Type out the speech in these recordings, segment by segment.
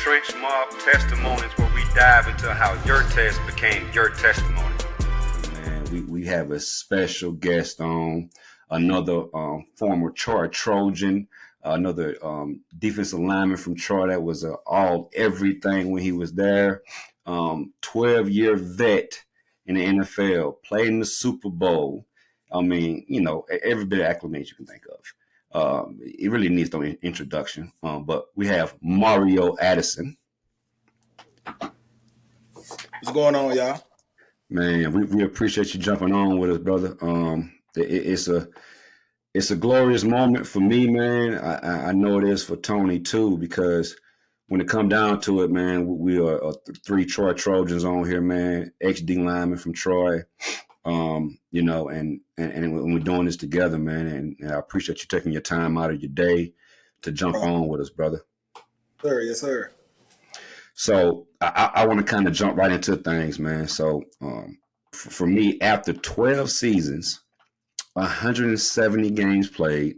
TrenchMob Testimonies, where we dive into how your test became your testimony. Man, we have a special guest on, another former Troy Trojan, another defensive lineman from Troy that was all everything when he was there. 12-year vet in the NFL, played in the Super Bowl. I mean, every bit of acclimate you can think of. It really needs no introduction, but we have Mario Addison. What's going on, y'all? Man, we appreciate you jumping on with us, brother. It's a glorious moment for me, man. I know it is for Tony too, because when it come down to it, man, we are three Troy Trojans on here, man. XD lineman from Troy. And we're doing this together, man, and I appreciate you taking your time out of your day to jump on with us, brother. Sir, yes, sir. So I want to kind of jump right into things, man. So for me, after 12 seasons, 170 games played,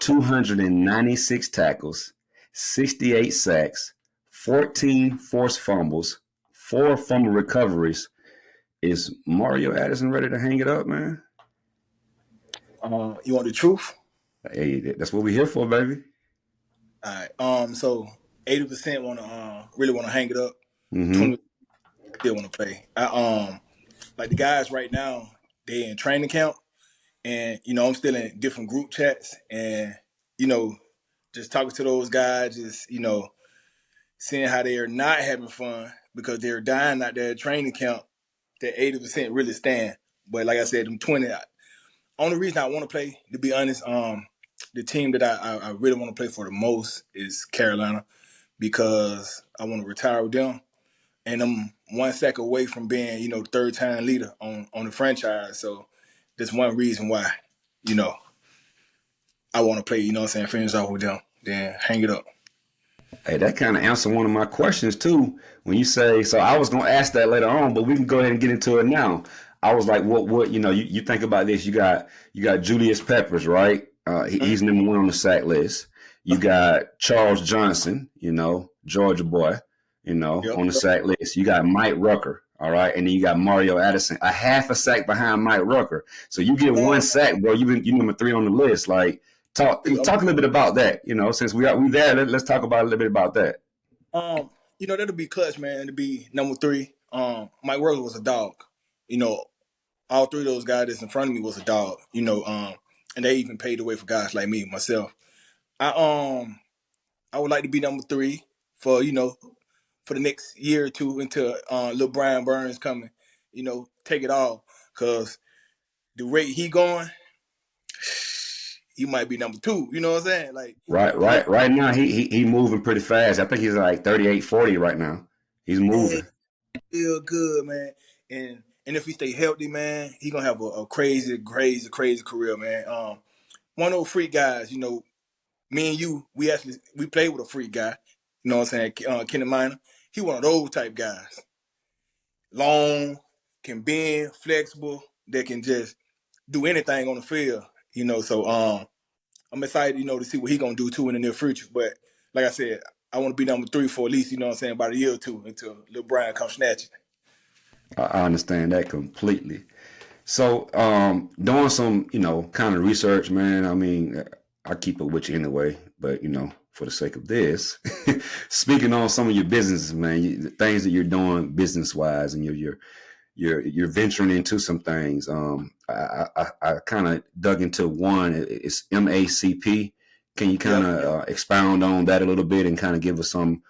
296 tackles, 68 sacks, 14 forced fumbles, 4 fumble recoveries. Is Mario Addison ready to hang it up, man? You want the truth? Hey, that's what we're here for, baby. All right. So 80% really want to hang it up. 20% still want to play. Like the guys right now, they in training camp, and I'm still in different group chats, and just talking to those guys, just seeing how they are not having fun because they're dying out there at training camp. That 80% really stand. But like I said, them 20, only reason I want to play, to be honest, the team that I really want to play for the most is Carolina, because I want to retire with them. And I'm 1 sack away from being, third-time leader on the franchise. So that's one reason why, I want to play, finish off with them, then hang it up. Hey, that kind of answered one of my questions too. When you say, so I was gonna ask that later on, but we can go ahead and get into it now. I was like, what you think about this? You got Julius Peppers, right? He's number 1 on the sack list. You got Charles Johnson, Georgia boy, on the sack list. You got Mike Rucker, all right, and then you got Mario Addison, a half a sack behind Mike Rucker. So you get 1 sack, bro. You number 3 on the list, like. Talk a little bit about that, since we there, let's talk about a little bit about that. That'll be clutch, man, to be number 3. Mike Rucker was a dog. All 3 of those guys that's in front of me was a dog, and they even paved the way for guys like me, myself. I would like to be number 3 for the next year or two until little Brian Burns coming, take it all, because the rate he going, he might be number 2. You know what I'm saying? Like right now he moving pretty fast. I think he's like 38-40 right now. He's moving. Feel good, man. And if he stay healthy, man, he gonna have a crazy career, man. One of those freak guys, me and you, we played with a freak guy. You know what I'm saying? Kenny Minor. He one of those type guys. Long, can bend, flexible, that can just do anything on the field. So I'm excited, to see what he gonna do too in the near future. But like I said, I want to be number 3 for at least, about a year or two until little Brian comes snatching. I understand that completely. So doing some, kind of research, man. I mean, I keep it with you anyway, but for the sake of this, speaking on some of your businesses, man, the things that you're doing business wise, and you're venturing into some things. I kind of dug into one. It's MACP. Can you kind of expound on that a little bit and kind of give us some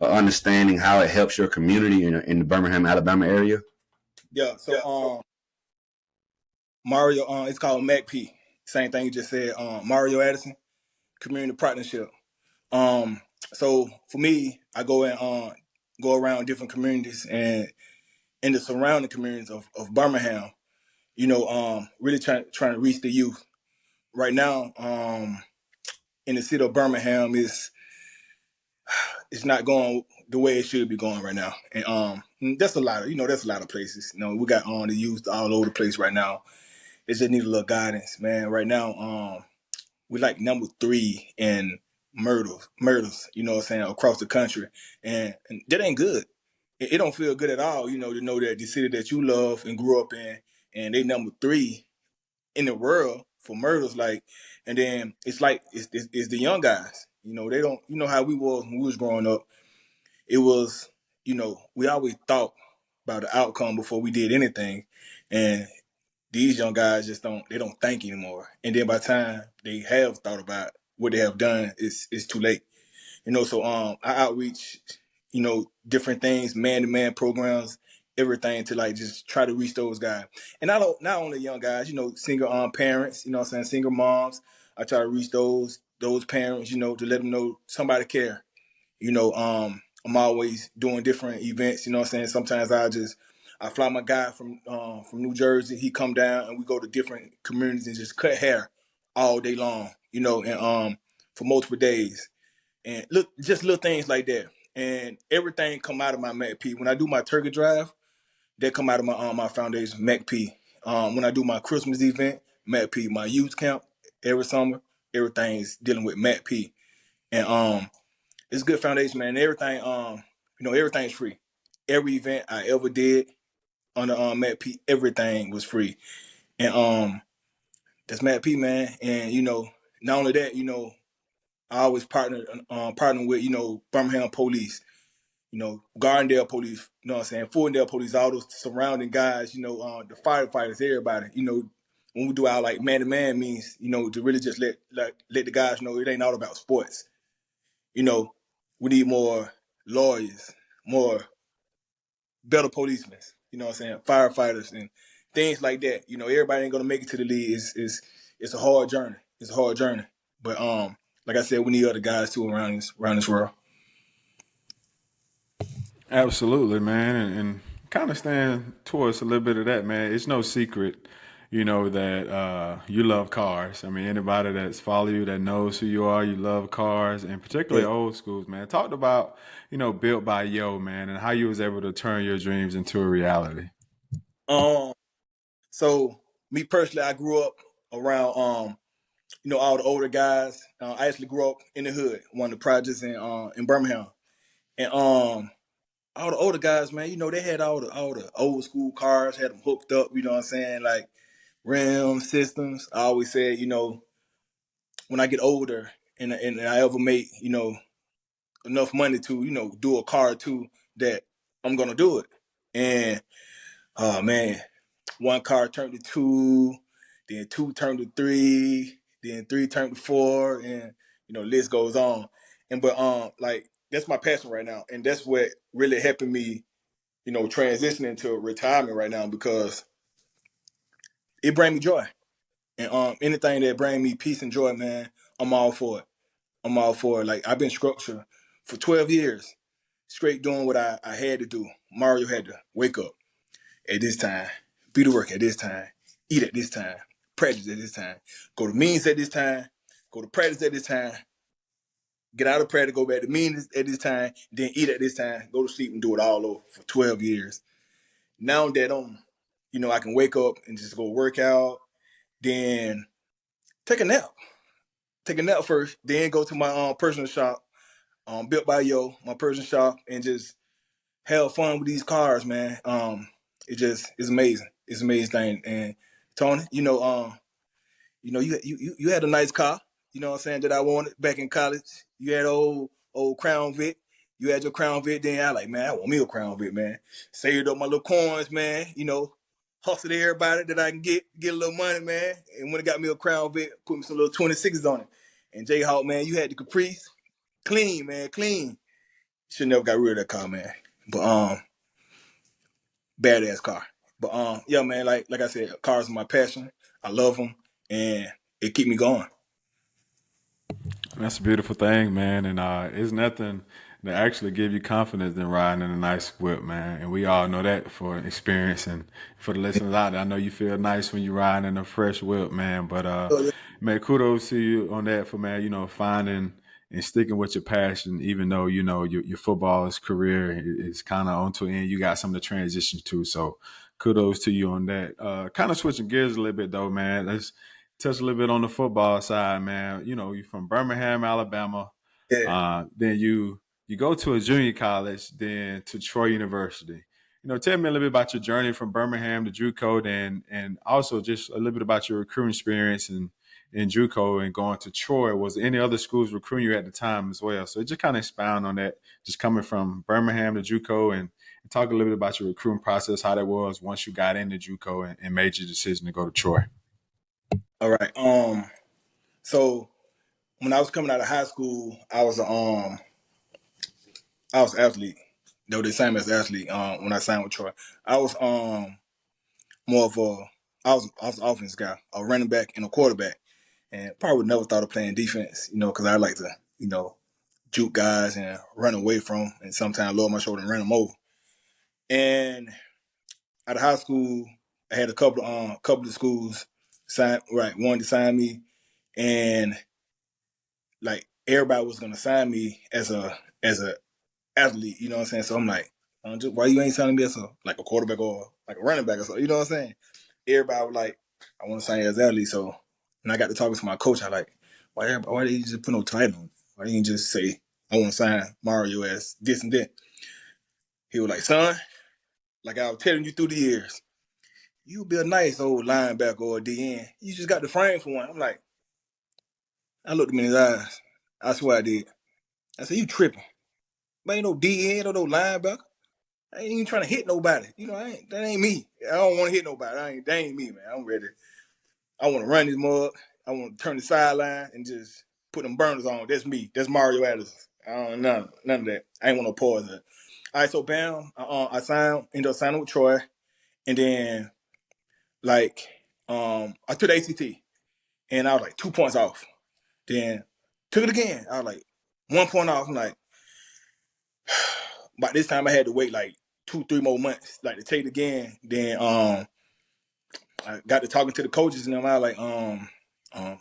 understanding how it helps your community in the Birmingham, Alabama area? Yeah. So Mario, it's called MACP. Same thing you just said. Mario Addison Community Partnership. So for me, I go around different communities and in the surrounding communities of Birmingham, really trying to reach the youth. Right now, in the city of Birmingham, it's not going the way it should be going right now. And that's a lot of places. We got the youth all over the place right now. It just need a little guidance, man. Right now, we like number 3 in murders, you know what I'm saying, across the country. And that ain't good. It don't feel good at all, you know, to know that the city that you love and grew up in, and they number 3 in the world for murders, like, and then it's like it's the young guys. You know, they don't. You know how we was when we was growing up. It was, you know, we always thought about the outcome before we did anything, and these young guys just don't. They don't think anymore. And then by the time they have thought about what they have done, it's too late. You know, so I outreach, you know, different things, man-to-man programs, everything to like just try to reach those guys. And not only young guys, you know, single parents, you know what I'm saying, single moms. I try to reach those parents, you know, to let them know somebody care. You know, I'm always doing different events, you know what I'm saying? Sometimes I fly my guy from New Jersey, he come down and we go to different communities and just cut hair all day long, you know, and for multiple days. And look, just little things like that. And everything come out of my MACP. When I do my turkey drive, that come out of my foundation, MACP. When I do my Christmas event, MACP. My youth camp every summer, everything's dealing with MACP. And it's a good foundation, man. And everything, you know, everything's free. Every event I ever did under MACP, everything was free. And that's MACP, man. And, you know, not only that, you know, I always partner with, you know, Birmingham police, you know, Gardendale police, you know what I'm saying, Fultondale police, all those surrounding guys, you know, the firefighters, everybody, you know, when we do our like man-to-man means, you know, to really just let the guys know it ain't all about sports. You know, we need more lawyers, more better policemen, you know what I'm saying, firefighters and things like that. You know, everybody ain't gonna make it to the league. It's a hard journey. It's a hard journey. But like I said, we need other guys too around this world. Absolutely, man, and kind of stand towards a little bit of that, man. It's no secret, you know, that you love cars. I mean, anybody that's follow you that knows who you are, you love cars, and particularly Yeah. old schools, man. Talked about, you know, built by Yo, man, and how you was able to turn your dreams into a reality. Um. So me personally, I grew up around you know, all the older guys. I actually grew up in the hood, one of the projects in Birmingham, and all the older guys, man, you know, they had all the old school cars, had them hooked up. You know what I'm saying, like rim systems. I always said, you know, when I get older and I ever make, you know, enough money to, you know, do a car or two, that I'm gonna do it. And oh man, one car turned to 2, then 2 turned to 3, then 3 turned to 4, and you know, list goes on. And but like that's my passion right now, and that's what really helping me, you know, transitioning to retirement right now, because it brings me joy. And anything that bring me peace and joy, man, I'm all for it. I'm all for it. Like I've been structured for 12 years, straight doing what I had to do. Mario had to wake up at this time, be to work at this time, eat at this time, practice at this time, go to meetings at this time, go to practice at this time, get out of practice, go back to meetings at this time, then eat at this time, go to sleep and do it all over for 12 years. Now that you know, I can wake up and just go work out, then take a nap. Take a nap first, then go to my personal shop, built by Yo, my personal shop, and just have fun with these cars, man. It's amazing. It's an amazing thing. And Tony, you know, you had a nice car, you know what I'm saying, that I wanted back in college. You had old Crown Vic. You had your Crown Vic, then I like, man, I want me a Crown Vic, man. Saved up my little coins, man, you know, hustled everybody that I can get a little money, man. And when it got me a Crown Vic, put me some little 26s on it. And J-Hawk, man, you had the Caprice. Clean, man, clean. Should never got rid of that car, man. But badass car. But yeah, man, like I said, cars are my passion. I love them, and it keep me going. That's a beautiful thing, man, and it's nothing that actually give you confidence than riding in a nice whip, man. And we all know that for experience, and for the listeners out there, I know you feel nice when you're riding in a fresh whip, man. But Oh, yeah. man, kudos to you on that for, man, you know, finding and sticking with your passion, even though, you know, your football's career is kind of on to end. You got something to transition to. So kudos to you on that. Kind of switching gears a little bit though, man. Let's touch a little bit on the football side, man. You know, you're from Birmingham, Alabama. Yeah. Then you go to a junior college, then to Troy University. Tell me a little bit about your journey from Birmingham to JUCO, and also just a little bit about your recruiting experience in JUCO and going to Troy. Was there any other schools recruiting you at the time as well? So just kind of expound on that, just coming from Birmingham to JUCO, and talk a little bit about your recruiting process, how that was once you got into JUCO and made your decision to go to Troy. All right. So when I was coming out of high school, I was an athlete. They were the same as athlete. When I signed with Troy, I was more of I was an offense guy, a running back and a quarterback, and probably would never thought of playing defense. Because I like to juke guys and run away from them, and sometimes lower my shoulder and run them over. And out of high school, I had a couple of schools wanted to sign me, and like everybody was gonna sign me as a athlete, you know what I'm saying? So I'm like, why you ain't signing me as a quarterback or like a running back or something, you know what I'm saying? Everybody was like, I want to sign you as an athlete. So when I got to talking to my coach, I like, why didn't you just put no title on it? Why didn't you just say, I want to sign Mario as this and that? He was like, son, like I was telling you through the years, you be a nice old linebacker or a DN. You just got the frame for one. I'm like, I looked him in his eyes. I swear I did. I said, you tripping. But ain't no DN or no linebacker. I ain't even trying to hit nobody. That ain't me. I don't want to hit nobody. That ain't me, man. I'm ready. I want to run this mug. I want to turn the sideline and just put them burners on. That's me. That's Mario Addison. I don't none of that. I ain't want to pause that. All right, so bam, I ended up signing with Troy, and then I took the ACT, and I was like 2 points off. Then took it again. I was like 1 point off. I'm like, by this time I had to wait like 2-3 more months, like to take it again. Then I got to talking to the coaches, and I was like,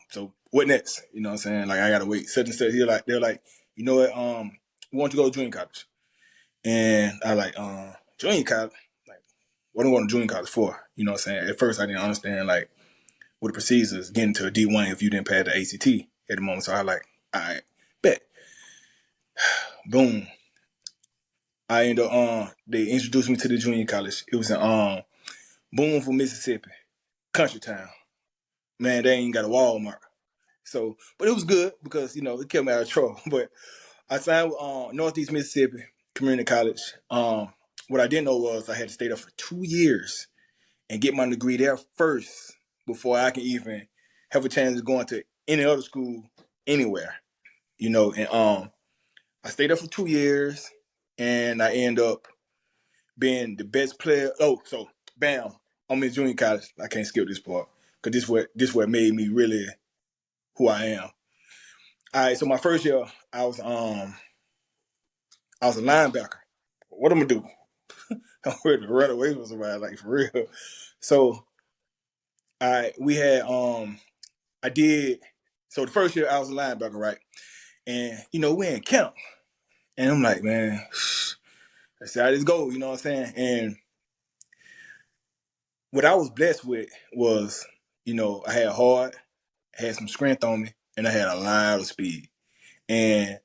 so what next? You know what I'm saying? Like I gotta wait. Such and such. They're like, you know what? We want you to go to junior college. And I like, junior college? Like, what am I going to junior college for? You know what I'm saying? At first I didn't understand like what the procedures getting to a D1 if you didn't pass the ACT at the moment. So I like, all right, bet. Boom. I ended up they introduced me to the junior college. It was in Boonville, Mississippi, country town. Man, they ain't got a Walmart. So, but it was good because it kept me out of trouble. But I signed with Northeast Mississippi Community College. What I didn't know was I had to stay there for 2 years and get my degree there first before I can even have a chance of going to any other school anywhere. And I stayed there for 2 years, and I end up being the best player. Oh, so bam, I'm in junior college. I can't skip this part because this what made me really who I am. All right, so my first year, I was a linebacker. What am I gonna do? I'm ready to run away from somebody, like for real. So, we had I did. So the first year I was a linebacker, right? And we in camp, and I'm like, man, let's see how this go. You know what I'm saying? And what I was blessed with was, I had heart, had some strength on me, and I had a lot of speed. And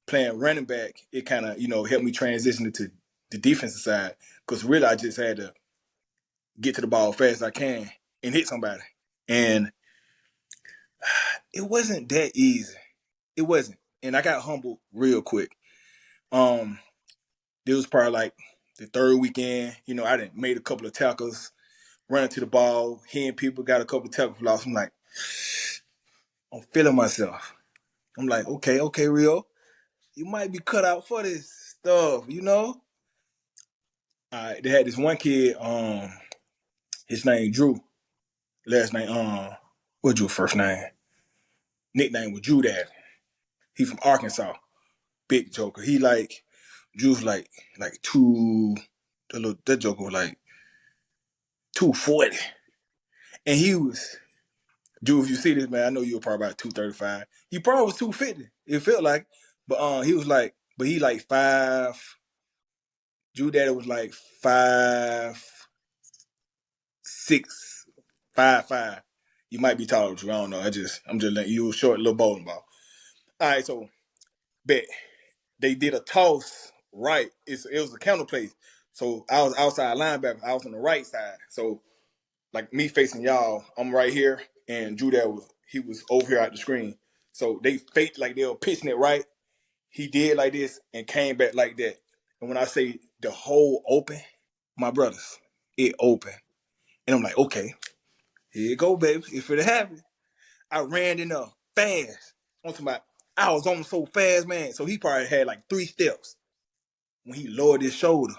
playing running back, it kind of, helped me transition into the defensive side because really I just had to get to the ball fast as I can and hit somebody. And it wasn't that easy. It wasn't. And I got humbled real quick. It was probably like the third weekend. I done made a couple of tackles, running to the ball, hitting people, got a couple of tackle flops. I'm like, I'm feeling myself. I'm like, okay, Rio, you might be cut out for this stuff, They had this one kid, his name Drew. Last name, what's Drew's first name? Nickname was Drew Dad. He from Arkansas. Big joker. He like, Drew's like that joker was like 240. And he was, Drew, if you see this, man, I know you were probably about 235. He probably was 250. It felt like. But he was like, but he like 5. Drew Daddy was like 5'6", 5'5". You might be taller, Drew. I don't know. I'm just letting you. Was short, little bowling ball. All right, so Bet they did a toss right. It was a counter play. So I was outside linebacker. I was on the right side. So like me facing y'all, I'm right here, and Drew there was over here at the screen. So they faked like they were pitching it right. He did like this and came back like that. And when I say the hole open, my brothers, it open. And I'm like, okay, here you go, baby. If it happen. I ran in there fast. I was on so fast, man. So he probably had like 3 steps. When he lowered his shoulder,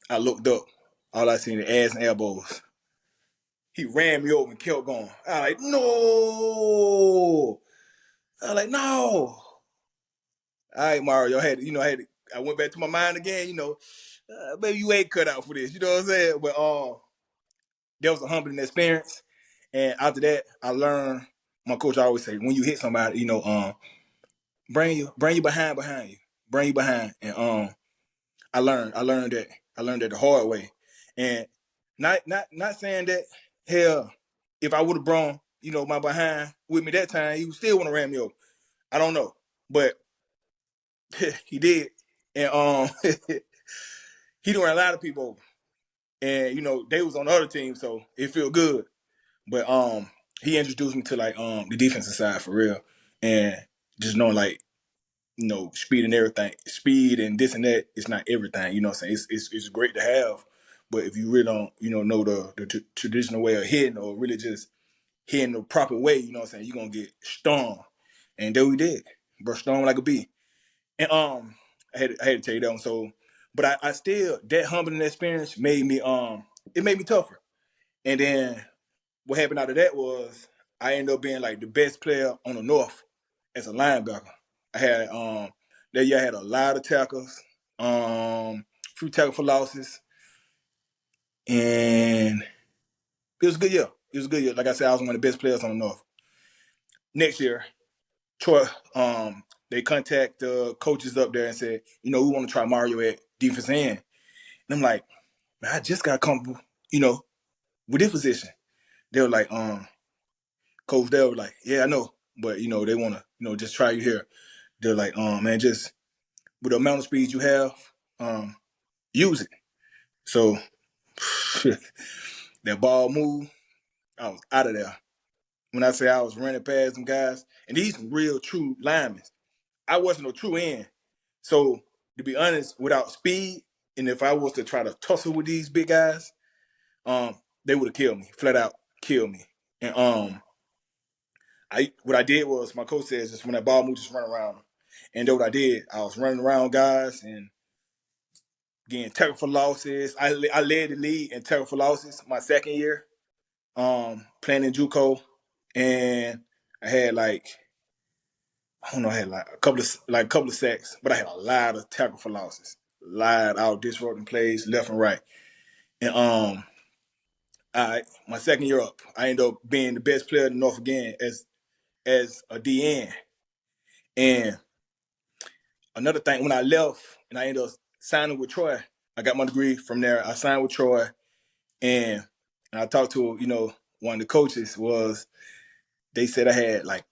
I looked up. All I seen was ass and elbows. He ran me over and kept going. I was like, no. I was like, no. All right, Mario. I went back to my mind again, maybe you ain't cut out for this, you know what I'm saying? But there was a humbling experience. And after that, I learned, my coach always say, when you hit somebody, bring you behind you. Bring you behind. And I learned that the hard way. And not saying that, hell, if I would have brought, my behind with me that time, he would still want to ram me over. I don't know. But he did. And he done ran a lot of people over. And, they was on the other team, so it felt good. But he introduced me to like the defensive side for real. And just knowing like, speed and everything. Speed and this and that, it's not everything, you know what I'm saying? It's great to have. But if you really don't, know the traditional way of hitting or really just hitting the proper way, you know what I'm saying, you're gonna get stung. And there we did. Bro, stung like a bee. And I had to tell you that one. So, but I still, that humbling experience made me it made me tougher. And then what happened after that was I ended up being like the best player on the North as a linebacker. I had that year I had a lot of tackles, few tackle for losses, and it was a good year. It was a good year. Like I said, I was one of the best players on the North. Next year, Troy, they contact the coaches up there and said, we want to try Mario at defense end. And I'm like, man, I just got comfortable, with this position. They were like, Coach, they were like, yeah, I know, but they want to, just try you here. They're like, man, just with the amount of speed you have, use it. So that ball moved, I was out of there. When I say I was running past them guys, and these real true linemen, I wasn't a true end. So to be honest, without speed, and if I was to try to tussle with these big guys, they would have killed me, flat out killed me. And what I did was, my coach says, just when that ball moved, just run around them. And then what I did, I was running around guys and getting tackle for losses. I led the league in tackle for losses my second year, playing in JUCO, and I had like a couple of sacks, but I had a lot of tackle for losses, a lot out disrupting plays left and right. And my second year up, I ended up being the best player in the North again as a DN. And another thing, when I left and I ended up signing with Troy, I got my degree from there. I signed with Troy, and I talked to, one of the coaches they said I had like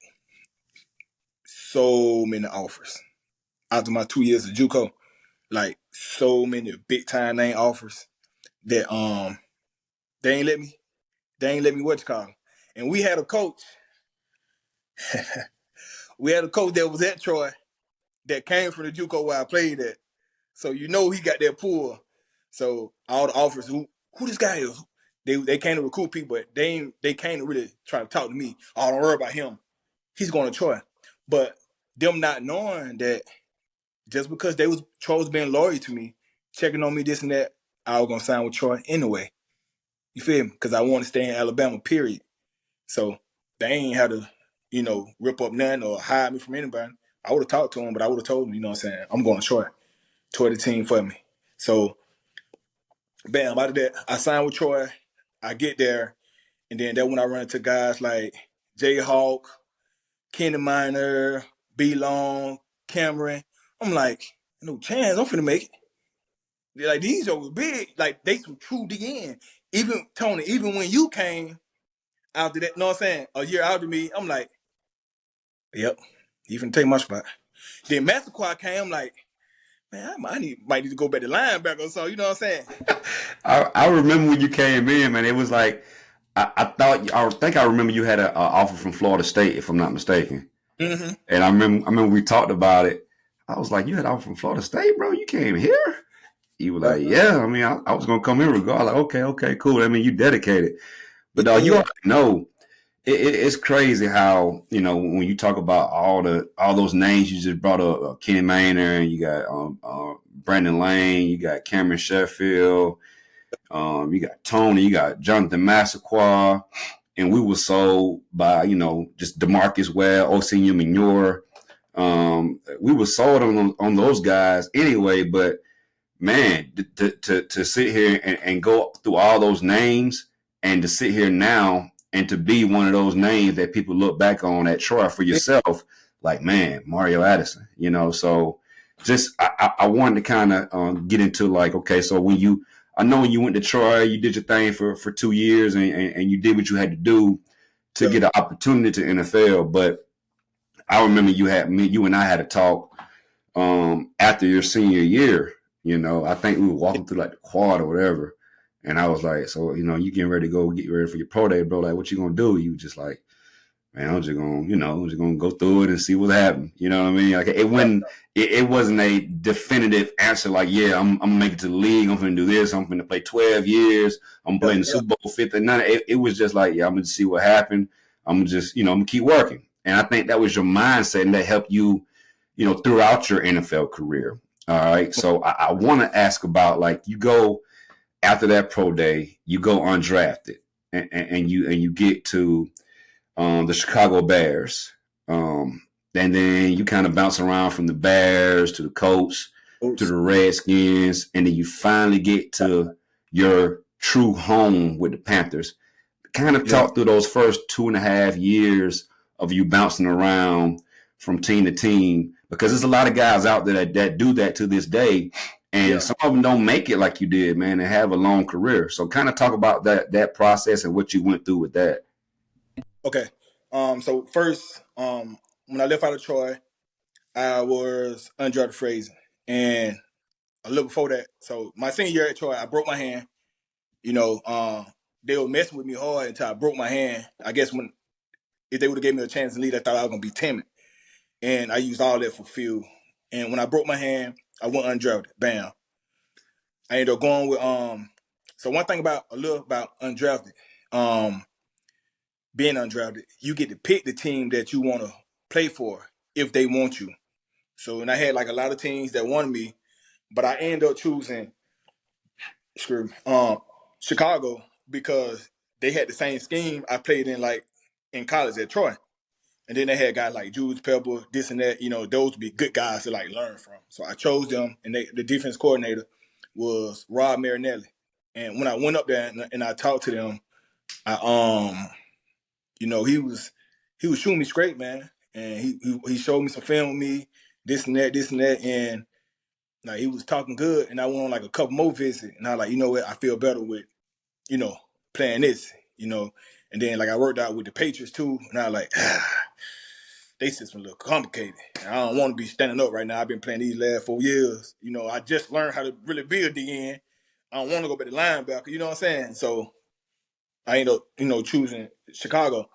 so many offers after my 2 years of JUCO, like so many big time name offers that they ain't let me what you call them. And we had a coach that was at Troy that came from the JUCO where I played at. So he got that pull. So all the offers, who this guy is, they came to recruit people, but they came to really try to talk to me. Oh, don't worry about him. He's going to Troy. But them not knowing that just because Troy was being loyal to me, checking on me, this and that, I was going to sign with Troy anyway. You feel me? Because I want to stay in Alabama, period. So they ain't had to, rip up nothing or hide me from anybody. I would have talked to him, but I would have told him, you know what I'm saying, I'm going to Troy. Troy the team for me. So, bam, out of that, I signed with Troy. I get there, and then that's when I run into guys like Jayhawk, Kenny Minor, B Long, Cameron. I'm like, no chance, I'm finna make it. They're like, these are big. Like, they some true DN. Even, Tony, even when you came after that, you know what I'm saying, a year after me, I'm like, yep, you finna take my spot. Then Massaquoi came like, man, might need to go back to linebacker. So you know what I'm saying? I remember when you came in, man. It was like I think I remember you had an offer from Florida State, if I'm not mistaken. Mm-hmm. And I remember we talked about it. I was like, you had an offer from Florida State, bro? You came here? You were like, yeah. I mean, I was gonna come here regardless. Like, okay, cool. I mean, you dedicated, but you already know. It's crazy how, you know, when you talk about all those names you just brought up, Kenny Maynard, you got Brandon Lane, you got Cameron Sheffield, you got Tony, you got Jonathan Massaquoi, and we were sold by, you know, just DeMarcus Ware, Osinye Manure. We were sold on those guys anyway, but man, to sit here and go through all those names and to sit here now and to be one of those names that people look back on at Troy for yourself, like, man, Mario Addison, you know. So just I wanted to kind of get into like, okay, so I know when you went to Troy, you did your thing for 2 years and you did what you had to do to get an opportunity to NFL. But I remember you and I had a talk after your senior year. You know, I think we were walking through like the quad or whatever. And I was like, so, you know, you getting ready to go get ready for your pro day, bro. Like, what you going to do? You just like, man, I'm just going to go through it and see what's happening. You know what I mean? Like, it wasn't a definitive answer. Like, yeah, I'm going to make it to the league. I'm going to do this. I'm going to play 12 years. I'm playing the Super Bowl 50. None of it was just like, yeah, I'm going to see what happened. I'm going to just, you know, I'm going to keep working. And I think that was your mindset and that helped you, you know, throughout your NFL career. All right. So I want to ask about, like, you go after that pro day, you go undrafted and you get to the Chicago Bears. And then you kind of bounce around from the Bears to the Colts to the Redskins. And then you finally get to your true home with the Panthers. Kind of talk through those first 2.5 years of you bouncing around from team to team, because there's a lot of guys out there that do that to this day. And some of them don't make it like you did, man, and have a long career. So kind of talk about that process and what you went through with that. Okay. So first, when I left out of Troy, I was undrafted free agent. And a little before that, so my senior year at Troy, I broke my hand. You know, they were messing with me hard until I broke my hand. I guess if they would have gave me a chance to lead, I thought I was going to be timid. And I used all that for fuel. And when I broke my hand, I went undrafted. Bam. I ended up going with so one thing about undrafted, being undrafted, you get to pick the team that you want to play for if they want you. So, and I had like a lot of teams that wanted me, but I ended up choosing Chicago because they had the same scheme I played in college at Troy. And then they had guys like Jules Pebble, this and that. You know, those would be good guys to like learn from. So I chose them, and the defense coordinator was Rob Marinelli. And when I went up there and I talked to them, you know, he was shooting me straight, man. And he showed me some film with me, this and that, and like he was talking good. And I went on like a couple more visits, and I was like, you know what, I feel better with, you know, playing this, you know. And then like I worked out with the Patriots too, and I was like, they system a little complicated. I don't want to be standing up right now. I've been playing these last 4 years. You know, I just learned how to really be a DN. I don't want to go back to linebacker. You know what I'm saying? So I ended up, you know, choosing Chicago.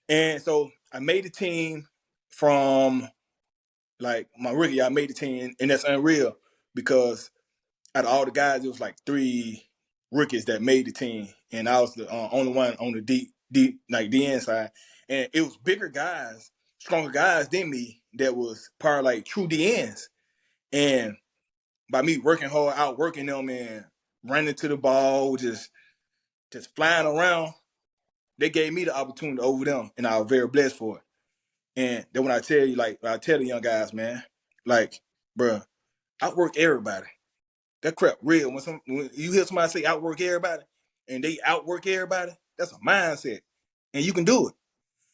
And so I made the team from like my rookie. I made the team, and that's unreal because out of all the guys, it was like 3 rookies that made the team, and I was the only one on the deep DN side. And it was bigger guys, stronger guys than me that was part of like true DNs. And by me working hard, outworking them and running to the ball, just flying around, they gave me the opportunity over them, and I was very blessed for it. And then when I tell you, like, I tell the young guys, man, like, bruh, outwork everybody. That crap real. When you hear somebody say outwork everybody and they outwork everybody, that's a mindset. And you can do it.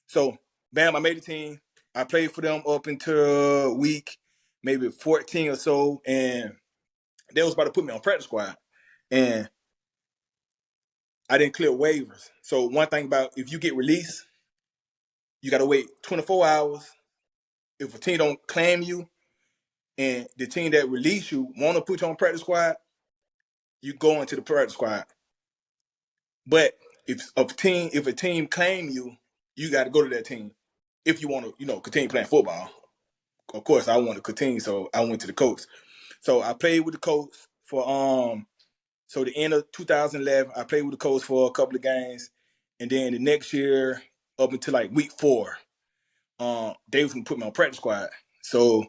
So, bam, I made the team. I played for them up until week maybe 14 or so. And they was about to put me on practice squad. And I didn't clear waivers. So one thing about if you get released, you got to wait 24 hours if a team don't claim you and the team that release you want to put you on practice squad, you go into the practice squad. But if a team claim you, you got to go to that team if you want to, continue playing football. Of course, I want to continue, so I went to the Colts. So I played with the Colts for so the end of 2011. I played with the Colts for a couple of games, and then the next year up until like week 4, they was gonna put me on practice squad. So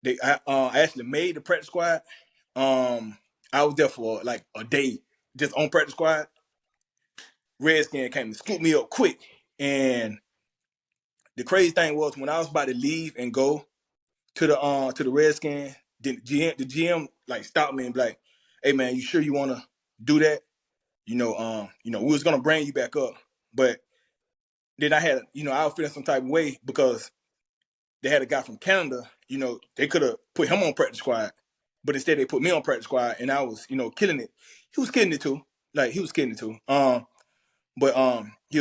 I actually made the practice squad. I was there for like a day, just on practice squad. Redskins came to scoop me up quick, and the crazy thing was when I was about to leave and go to the Redskins, the GM like stopped me and be like, "Hey man, you sure you want to do that? We was gonna bring you back up, but then I had, I was feeling some type of way because they had a guy from Canada. They could have put him on practice squad, but instead they put me on practice squad, and I was, killing it. He was killing it too. Like he was killing it too. But he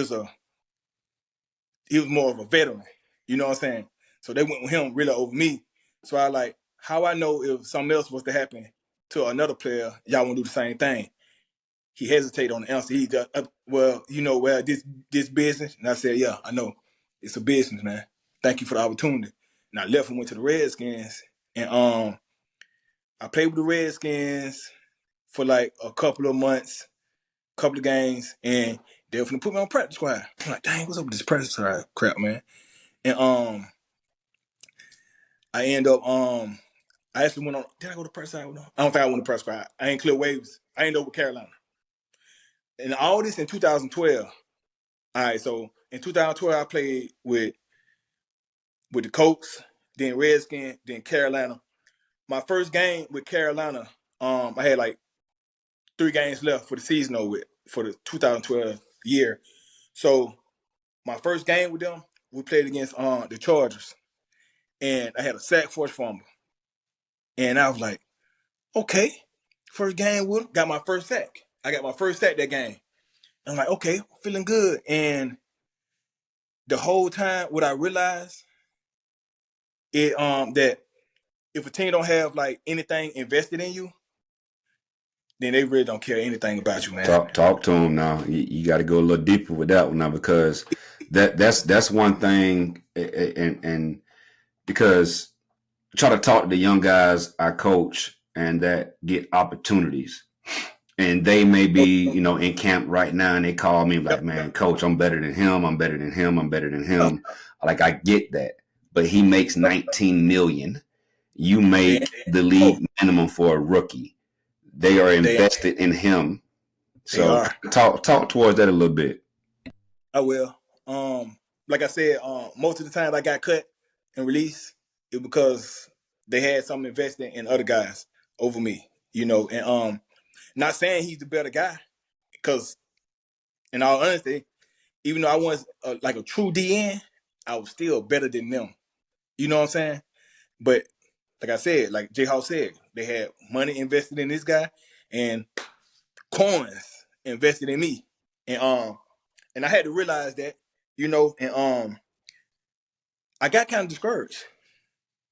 was more of a veteran. You know what I'm saying? So they went with him really over me. So I like, how I know if something else was to happen to another player, y'all want to do the same thing. He hesitated on the answer. He got, this business. And I said, yeah, I know. It's a business, man. Thank you for the opportunity. And I left and went to the Redskins. And I played with the Redskins for like a couple of months, couple of games, and they were going to put me on practice squad. I'm like, dang, what's up with this practice squad crap, man? And I end up I actually went on. Did I go to press squad? I don't think I went to press squad. I ain't clear waves. I ended up with Carolina. And all this in 2012. All right, so in 2012 I played with the Colts, then Redskins, then Carolina. My first game with Carolina, I had like 3 games left for the season for the 2012 year. So my first game with them, we played against the Chargers, and I had a sack forced fumble, and I was like, okay, first game with them, got my first sack. I got my first sack that game. I'm like, okay, feeling good. And the whole time, what I realized is that if a team don't have like anything invested in you, then they really don't care anything about you, man. Talk to him now. You got to go a little deeper with that one now, because that's one thing, and because I try to talk to the young guys I coach and that get opportunities, and they may be in camp right now, and they call me like, man, coach, I'm better than him. I'm better than him. I'm better than him. Like, I get that, but he makes $19 million. You make the league minimum for a rookie. They are invested in him. So talk towards that a little bit. I will. Like I said, most of the time I got cut and released, it because they had something invested in other guys over me, and not saying he's the better guy, because in all honesty, even though I was like a true DN, I was still better than them. You know what I'm saying? But like I said, like J Hawk said, they had money invested in this guy and coins invested in me. And I had to realize that, and I got kind of discouraged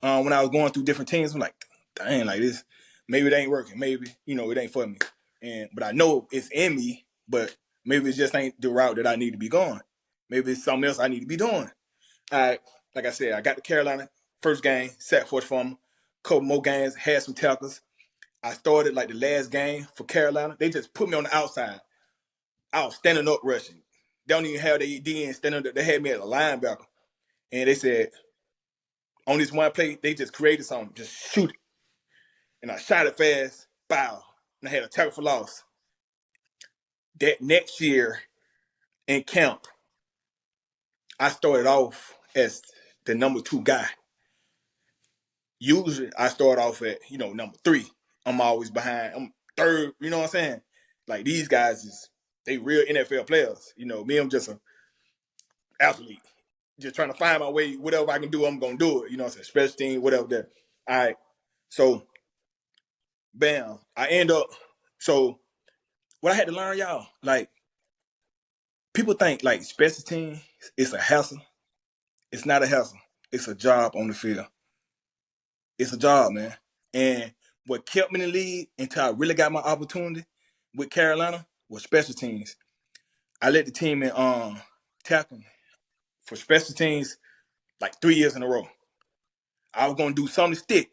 when I was going through different teams. I'm like, dang, like this, maybe it ain't working. Maybe, it ain't for me. But I know it's in me, but maybe it just ain't the route that I need to be going. Maybe it's something else I need to be doing. Like I said, I got to Carolina, first game, sack force from couple more games, had some tackles. I started like the last game for Carolina. They just put me on the outside. I was standing up rushing. They don't even have their DN standing up. They had me as a linebacker. And they said, on this one play, they just created something. Just shoot it. And I shot it fast. Bow. And I had a tackle for loss. That next year in camp, I started off as the number 2 guy. Usually, I start off at, number 3. I'm always behind. I'm third, you know what I'm saying? Like, these guys, they real NFL players. Me, I'm just an athlete. Just trying to find my way. Whatever I can do, I'm going to do it. You know what I'm saying? Special team, whatever that. All right. So, bam. I end up, so what I had to learn, y'all, like, people think, like, special team is a hassle. It's not a hassle. it's a job on the field. It's a job, man. And what kept me in the league until I really got my opportunity with Carolina was special teams. I led the team in tackling for special teams like 3 years in a row. I was gonna do something to stick.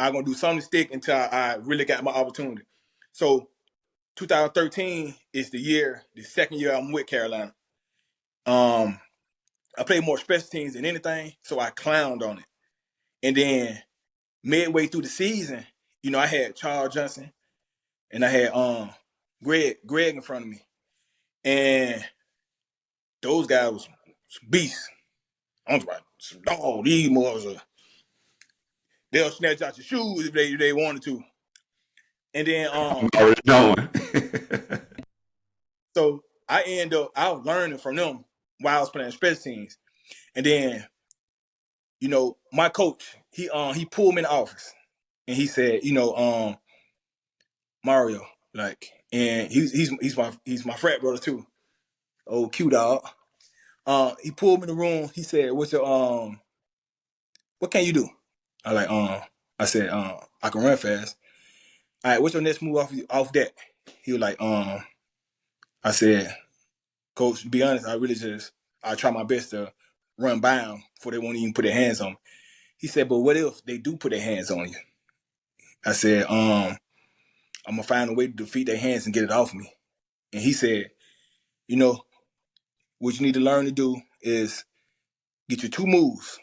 Until I really got my opportunity. So 2013 is the second year I'm with Carolina. I played more special teams than anything, so I clowned on it. And then midway through the season, I had Charles Johnson and I had Greg in front of me. And those guys was beasts. I was like, oh, these boys they'll snatch out your shoes if they wanted to. And then I'm already knowing. So I was learning from them while I was playing special teams. And then, my coach, he pulled me in the office and he said, Mario, like, and he's my frat brother too. Oh, Q dog. He pulled me in the room. He said, "What's your what can you do?" I said, I can run fast. All right, what's your next move off that? He was like, I said, Coach, to be honest, I try my best to run by them before they won't even put their hands on me. He said, but what if they do put their hands on you? I said, I'm gonna find a way to defeat their hands and get it off me. And he said, what you need to learn to do is get your 2 moves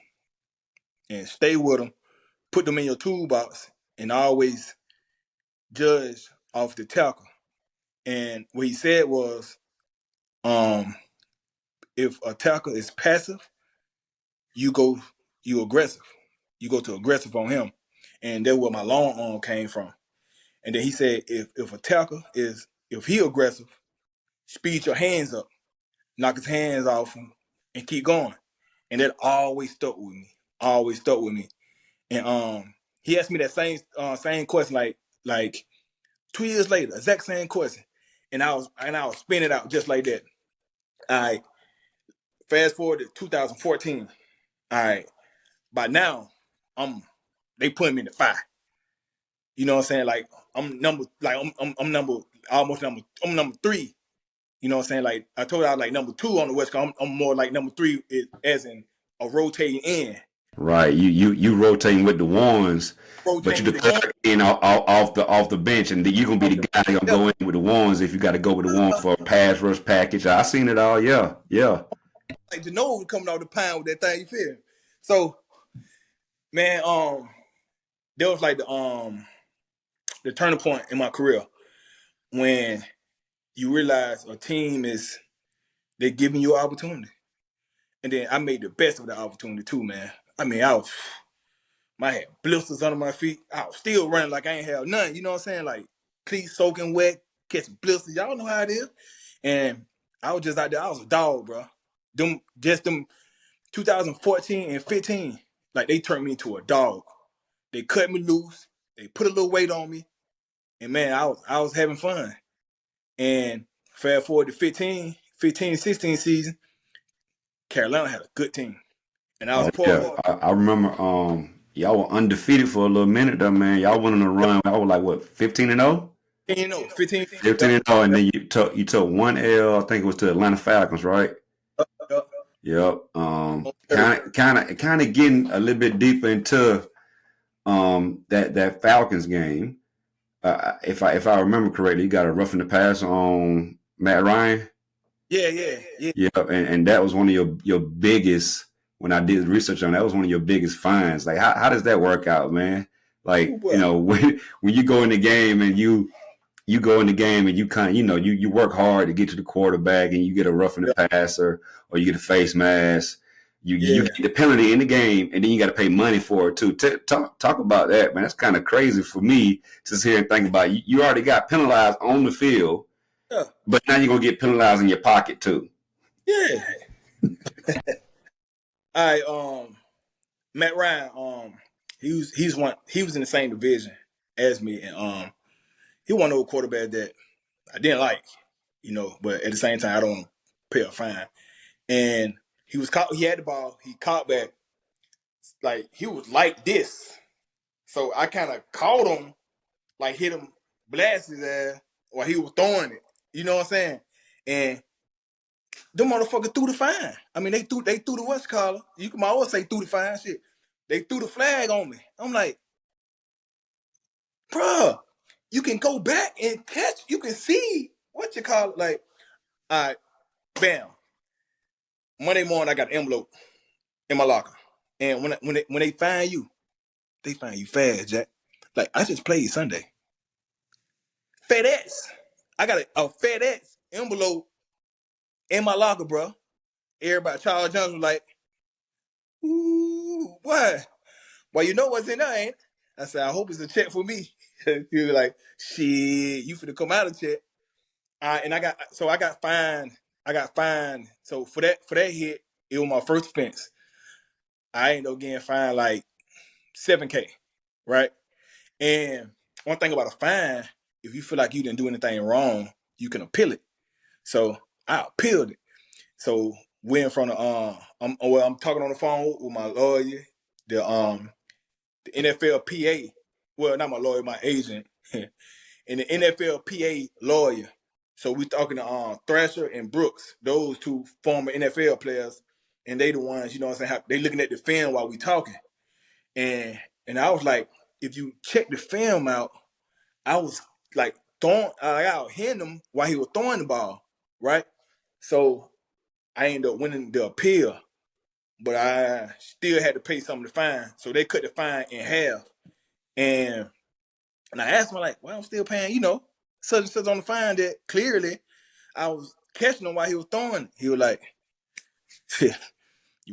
and stay with them, put them in your toolbox, and always judge off the tackle. And what he said was, if a tackle is passive, you aggressive. You go to aggressive on him. And that's where my long arm came from. And then he said, if a tackle if he aggressive, speed your hands up, knock his hands off him, and keep going. And that always stuck with me. And he asked me that same question like 2 years later, exact same question. And I was spinning it out just like that. All right. Fast forward to 2014. All right. By now, they put me in the 5. You know what I'm saying? Like I'm number 3. You know what I'm saying? Like I told you, I was like number 2 on the West Coast. I'm more like number 3 as in a rotating end. Right. You rotating with the ones, but you the third in off the bench, and you're gonna be the guy that gonna go in with the ones if you got to go with the one for a pass rush package. I seen it all. Yeah. Like Janova was coming off the pound with that thing. You feel? So, man, that was like the turning point in my career when you realize a team they're giving you an opportunity. And then I made the best of the opportunity too, man. I mean, I had blisters under my feet. I was still running like I ain't had none. You know what I'm saying? Like cleats soaking wet, catching blisters. Y'all know how it is. And I was just out there. I was a dog, bro. Them 2014 and 15, like they turned me into a dog. They cut me loose. They put a little weight on me. And man, I was having fun. And fast forward to 15, 16 season, Carolina had a good team. And I was part of it. I remember y'all were undefeated for a little minute though, man. Y'all went on a run. I was like what, 15-0? 15-0, and then you took 1 L, I think it was to Atlanta Falcons, right? Yep. Kind of getting a little bit deeper into that Falcons game. If I remember correctly, you got a roughing the pass on Matt Ryan. Yeah. And that was one of your biggest. When I did research on that, was one of your biggest finds. Like, how does that work out, man? Like, when you go in the game and you go in the game and you kind of, you work hard to get to the quarterback and you get a roughing the passer or you get a face mask. You get the penalty in the game, and then you got to pay money for it too. Talk about that, man. That's kind of crazy for me to sit here and think about. You already got penalized on the field, but now you're gonna get penalized in your pocket too. Yeah. All right. Matt Ryan. He was in the same division as me, and he one of those quarterbacks that I didn't like, but at the same time I don't want to pay a fine. And he was caught. He had the ball. He caught back, like he was like this. So I kind of caught him, like hit him, blast his ass while he was throwing it. You know what I'm saying? And them motherfuckers threw the fine. I mean, they threw the what's collar. You can always say threw the fine shit. They threw the flag on me. I'm like, bruh, you can go back and catch. You can see what you call it. Like, all right, bam. Monday morning, I got an envelope in my locker. And when they find you fast, Jack. Like, I just played Sunday. FedEx. I got a FedEx envelope in my locker, bro. Everybody, Charles Jones was like, ooh, what? Well, you know what's in there, ain't it? I said, I hope it's a check for me. He was like, shit, you finna come out of check. And I got fined. So for that hit, it was my first offense. I ended up getting fined like $7,000, right? And one thing about a fine, if you feel like you didn't do anything wrong, you can appeal it. So I appealed it. So we're in front of I'm talking on the phone with my lawyer, the NFLPA. Well, not my lawyer, my agent, and the NFLPA lawyer. So we talking to Thrasher and Brooks, those two former NFL players, and they the ones, you know what I'm saying, they looking at the film while we talking. And I was like, if you check the film out, I was like I was hitting him while he was throwing the ball, right? So I ended up winning the appeal, but I still had to pay some of the fine. So they cut the fine in half. And I asked him, like, well, I'm still paying, such and such on the fine that clearly I was catching him while he was throwing. He was like, you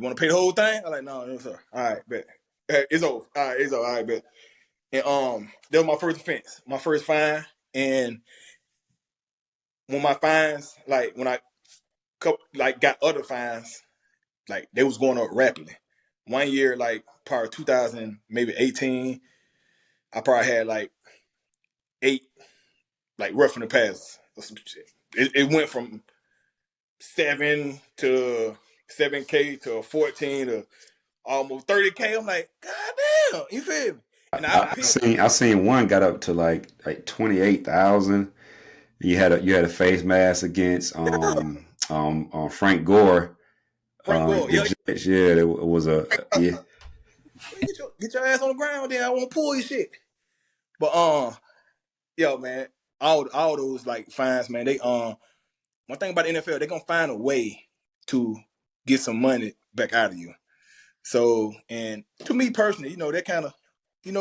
want to pay the whole thing? I was like, no, sir. All right, bet. It's over. All right, it's over. All right, bet. And that was my first offense, my first fine. And when my fines, like when I got other fines, like they was going up rapidly. One year, like probably 2000, maybe 18, I probably had like 8, like roughing the passes or some shit. It went from 7 to 7K to 14 to almost 30K. I'm like, God damn, you feel me? And I seen one got up to like 28,000. You had a face mask against Frank Gore. Yeah. It was yeah. Get your ass on the ground, then I won't pull your shit. But yo, man, all those like fines, man. They one thing about the NFL, they're gonna find a way to get some money back out of you. So, and to me personally, that kind of,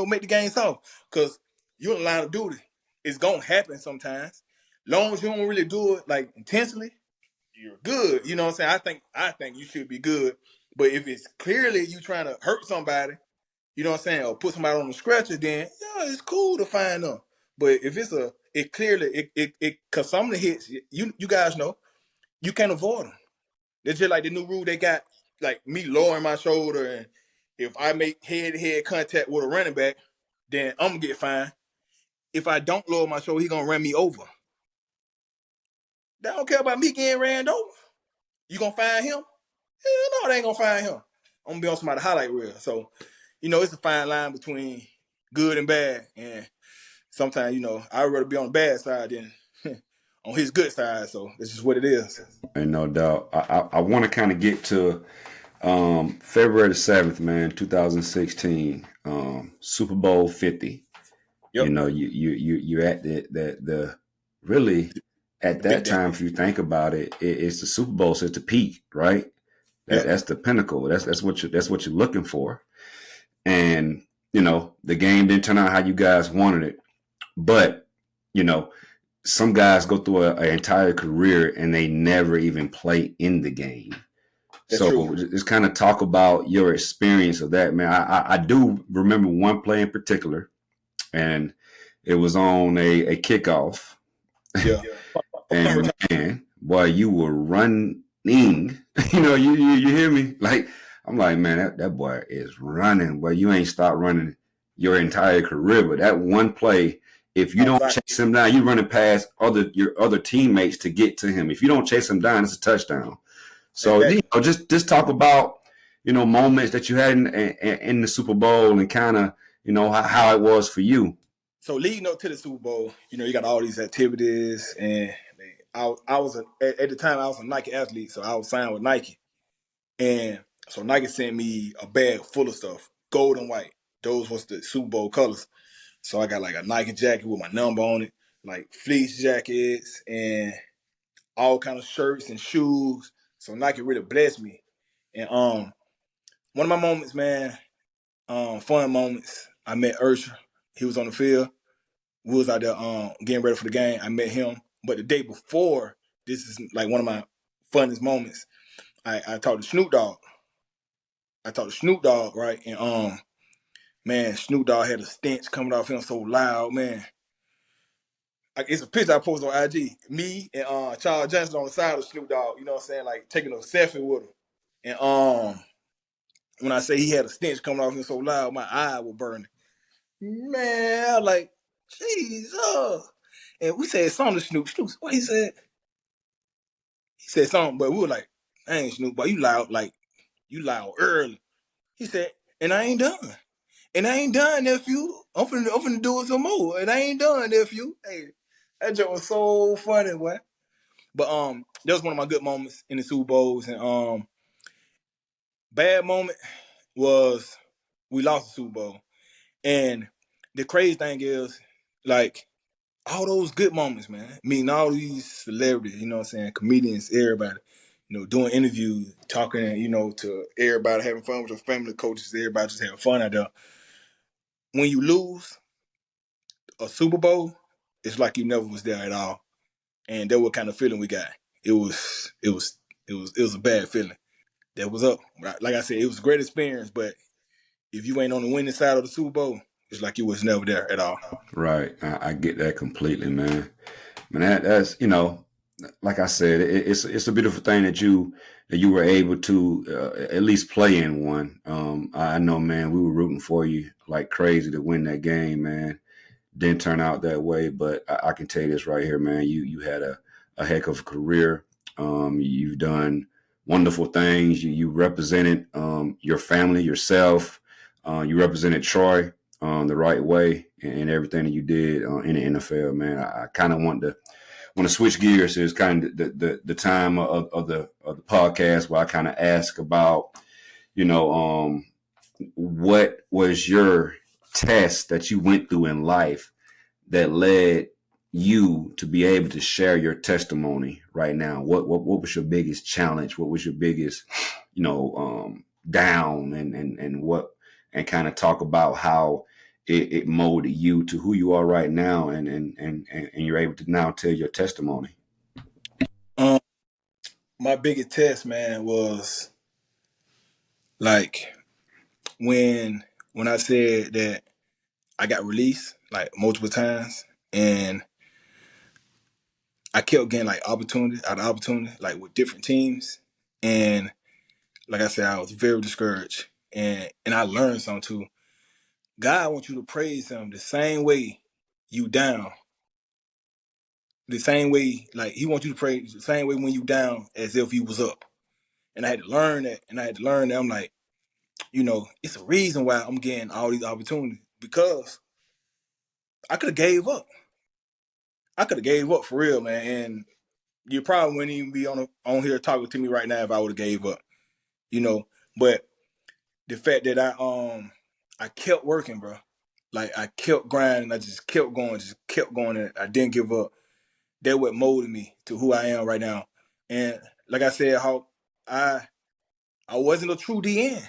make the game soft, because you're in line of duty. It's gonna happen sometimes. Long as you don't really do it like intentionally, you're good. You know what I'm saying? I think you should be good. But if it's clearly you trying to hurt somebody, you know what I'm saying, or put somebody on the stretcher, then yeah, it's cool to find them. But if it clearly because some of the hits, you guys know, you can't avoid them. It's just like the new rule they got, like me lowering my shoulder, and if I make head-to-head contact with a running back, then I'm gonna get fined. If I don't lower my shoulder, he gonna run me over. They don't care about me getting ran over. You gonna find him? Hell no, they ain't gonna find him. I'm gonna be on somebody's highlight reel. So, it's a fine line between good and bad. And sometimes, I'd rather be on the bad side than on his good side. So it's just what it is. Ain't no doubt. I want to kind of get to February the 7th, man, 2016, Super Bowl 50. Yep. You're at the really at that time, if you think about it, it's the Super Bowl, so it's the peak, right? That's the pinnacle. That's what you're looking for. And the game didn't turn out how you guys wanted it, but some guys go through an entire career and they never even play in the game. That's so true. Just kind of talk about your experience of that, man. I do remember one play in particular, and it was on a kickoff. Yeah. And man, boy, you were running. You hear me? Like, I'm like, man, that boy is running. Well, you ain't stopped running your entire career, but that one play, if you don't chase him down, you're running past your other teammates to get to him. If you don't chase him down, it's a touchdown. So just talk about moments that you had in the Super Bowl and kind of, how it was for you? So leading up to the Super Bowl, you got all these activities, and I was at the time I was a Nike athlete, so I was signed with Nike, and so Nike sent me a bag full of stuff, gold and white. Those was the Super Bowl colors. So I got like a Nike jacket with my number on it, like fleece jackets and all kind of shirts and shoes. So Nike really blessed me. And one of my moments, man, fun moments, I met Ursher. He was on the field. We was out there getting ready for the game. I met him. But the day before, this is like one of my funnest moments. I talked to Snoop Dogg. Right? And man, Snoop Dogg had a stench coming off him so loud, man. It's a picture I posted on IG. Me and Charles Johnson on the side of Snoop Dogg, you know what I'm saying? Like taking a selfie with him. And when I say he had a stench coming off him so loud, my eye was burning. Man, I was like, Jesus. And we said something to Snoop. Snoop, what he said? He said something, but we were like, dang, Snoop, boy, you loud early. He said, and I ain't done. And I ain't done, nephew. I'm finna do it some more. And I ain't done, nephew. Hey, that joke was so funny, boy. But that was one of my good moments in the Super Bowls. And bad moment was we lost the Super Bowl. And the crazy thing is, like, all those good moments, man. Meeting all these celebrities, you know what I'm saying, comedians, everybody, doing interviews, talking, to everybody, having fun with your family, coaches, everybody just having fun out there. When you lose a Super Bowl, it's like you never was there at all. And that what kind of feeling we got. It was a bad feeling. That was up. Like I said, it was a great experience, but if you ain't on the winning side of the Super Bowl, it's like you was never there at all. Right. I get that completely, man. That's, like I said, it's a beautiful thing that you were able to at least play in one. I know, man, we were rooting for you like crazy to win that game, man. Didn't turn out that way, but I can tell you this right here, man. You had a heck of a career. You've done wonderful things. You represented your family, yourself. You represented Troy the right way in everything that you did in the NFL, man. I kind of want to switch gears. It's kind of the time of the podcast where I kind of ask about, what was your test that you went through in life that led you to be able to share your testimony right now? What was your biggest challenge? What was your biggest, down and kind of talk about how it molded you to who you are right now and you're able to now tell your testimony? My biggest test, man, was like when I said that I got released like multiple times, and I kept getting like opportunity out of opportunity, like with different teams. And like I said, I was very discouraged. And I learned something too. God wants you to praise him the same way you down. The same way, like he wants you to praise the same way when you down as if you was up. And I had to learn that. I'm like, it's a reason why I'm getting all these opportunities, because I could have gave up. For real, man. And you probably wouldn't even be on here talking to me right now if I would have gave up, But the fact that I kept working, bro. Like I kept grinding, I just kept going, and I didn't give up. That what molded me to who I am right now. And like I said, how I wasn't a true DN.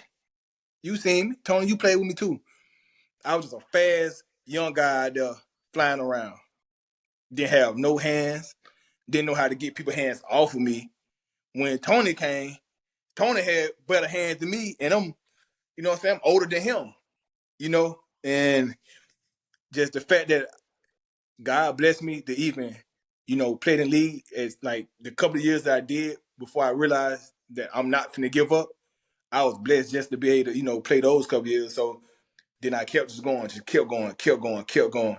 You seen me, Tony. You played with me too. I was just a fast young guy there flying around. Didn't have no hands. Didn't know how to get people's hands off of me. When Tony came, Tony had better hands than me, and I'm, I'm older than him, and just the fact that God blessed me to even, play in the league as like the couple of years that I did before I realized that I'm not finna give up. I was blessed just to be able to, play those couple of years. So then I kept kept going.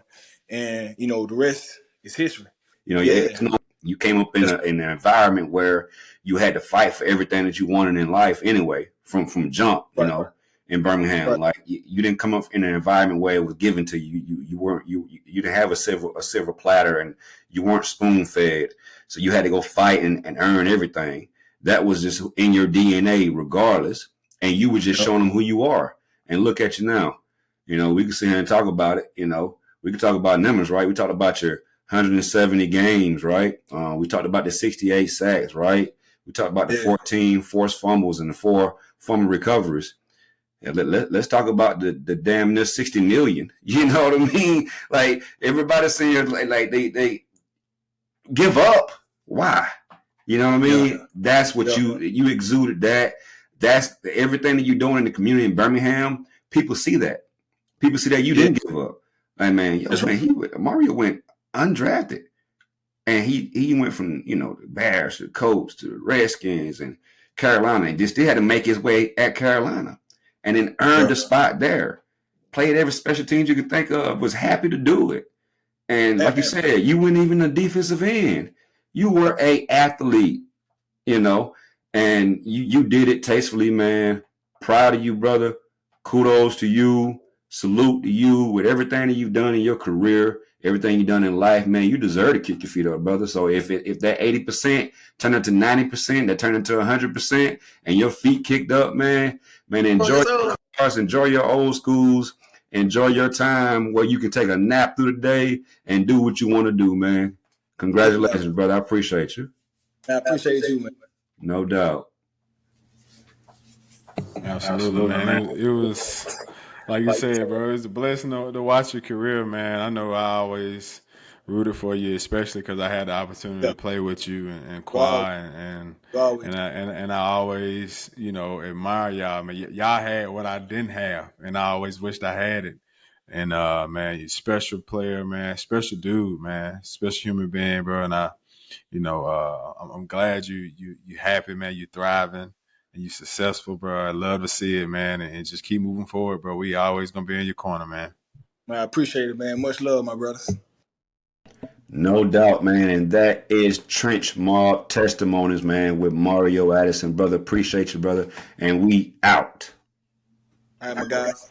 And, the rest is history. You came up in an environment where you had to fight for everything that you wanted in life anyway, from jump, you know, in Birmingham. Right. Like you didn't come up in an environment where it was given to you. You didn't have a silver platter, and you weren't spoon fed. So you had to go fight and earn everything. That was just in your DNA, regardless. And you were just showing them who you are. And look at you now. You know, we can sit here and talk about it. You know, we can talk about numbers, right? We talked about your 170 games, right? We talked about the 68 sacks, right? We talked about the 14 forced fumbles and the 4 fumble recoveries. And let's talk about the damn near 60 million. You know what I mean? Like everybody's saying, like they give up. Why? You know what I mean? Yeah. That's what you exuded. That's everything that you're doing in the community in Birmingham. People see that. People see that you didn't give up. Like, man, Mario went undrafted, and he went from, you know, the Bears to the Colts to the Redskins and Carolina, and just still had to make his way at Carolina, and then earned a spot there. Played every special teams you could think of. Was happy to do it, and like you said, you weren't even a defensive end. You were a athlete, you know, and you did it tastefully, man. Proud of you, brother. Kudos to you. Salute to you with everything that you've done in your career, everything you've done in life, man. You deserve to kick your feet up, brother. So if that 80% turned into 90%, that turned into 100%, and your feet kicked up, man, enjoy your cars, enjoy your old schools, enjoy your time where you can take a nap through the day and do what you want to do, man. Congratulations, brother. I appreciate you. I appreciate you, man. No doubt. Absolutely, man. It was, like you said, bro, it's a blessing to watch your career, man. I know I always rooted for you, especially because I had the opportunity to play with you and Kawhi, and I always, you know, admire y'all. I mean, y'all had what I didn't have, and I always wished I had it. And man, you're a special player, man, special dude, man, special human being, bro. And I'm glad you happy, man. You thriving and you successful, bro. I love to see it, man, and just keep moving forward, bro. We always gonna be in your corner, man. Man, I appreciate it, man. Much love, my brothers. No doubt, man. And that is TrenchMob Testimonies, man, with Mario Addison, brother. Appreciate you, brother. And we out. All right, my guys.